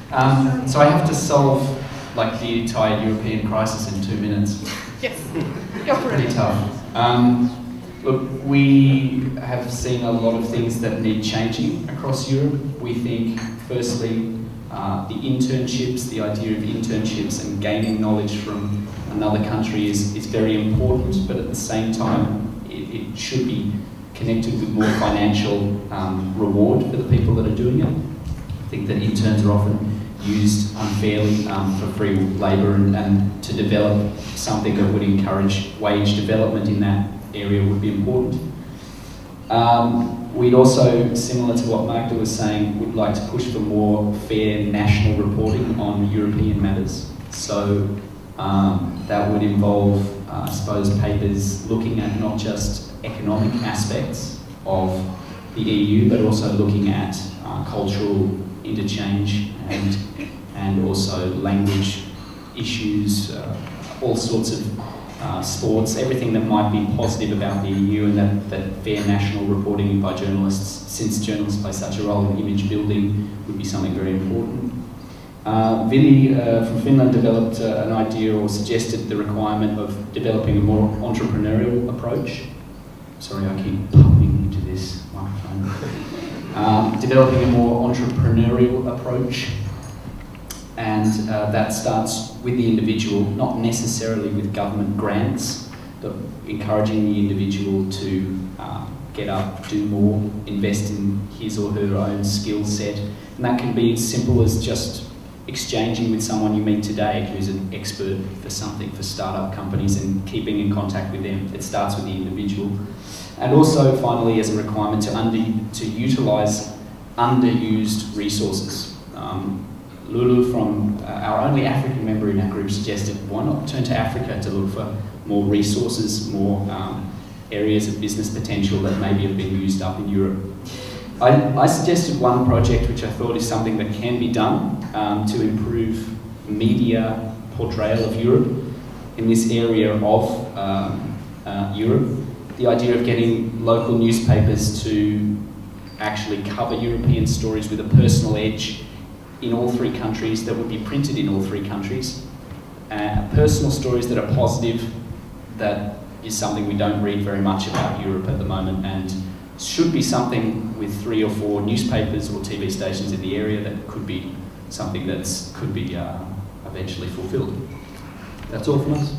So I have to solve like the entire European crisis in 2 minutes. Yes, go for Pretty it. tough. Look, we have seen a lot of things that need changing across Europe. We think, firstly, the internships, the idea of internships and gaining knowledge from another country is very important, but at the same time, it should be connected with more financial reward for the people that are doing it. I think that interns are often used unfairly for free labour and to develop something that would encourage wage development in that area would be important. We'd also, similar to what Magda was saying, would like to push for more fair national reporting on European matters. So that would involve, I suppose, papers looking at not just economic aspects of the EU, but also looking at cultural interchange and also language issues, all sorts of sports, everything that might be positive about the EU, and that fair national reporting by journalists, since journalists play such a role in image building, would be something very important. Vili from Finland developed an idea or suggested the requirement of developing a more entrepreneurial approach. Sorry, I keep pumping into this microphone. Developing a more entrepreneurial approach, and that starts with the individual, not necessarily with government grants, but encouraging the individual to get up, do more, invest in his or her own skill set. And that can be as simple as just exchanging with someone you meet today who's an expert for something, for startup companies, and keeping in contact with them. It starts with the individual. And also, finally, as a requirement to utilise underused resources. Lulu, from our only African member in our group, suggested why not turn to Africa to look for more resources, more areas of business potential that maybe have been used up in Europe. I suggested one project which I thought is something that can be done to improve media portrayal of Europe in this area of Europe. The idea of getting local newspapers to actually cover European stories with a personal edge in all three countries, that would be printed in all three countries. Personal stories that are positive, that is something we don't read very much about Europe at the moment, and should be something with 3 or 4 newspapers or TV stations in the area that could be something that could be eventually fulfilled. That's all from us.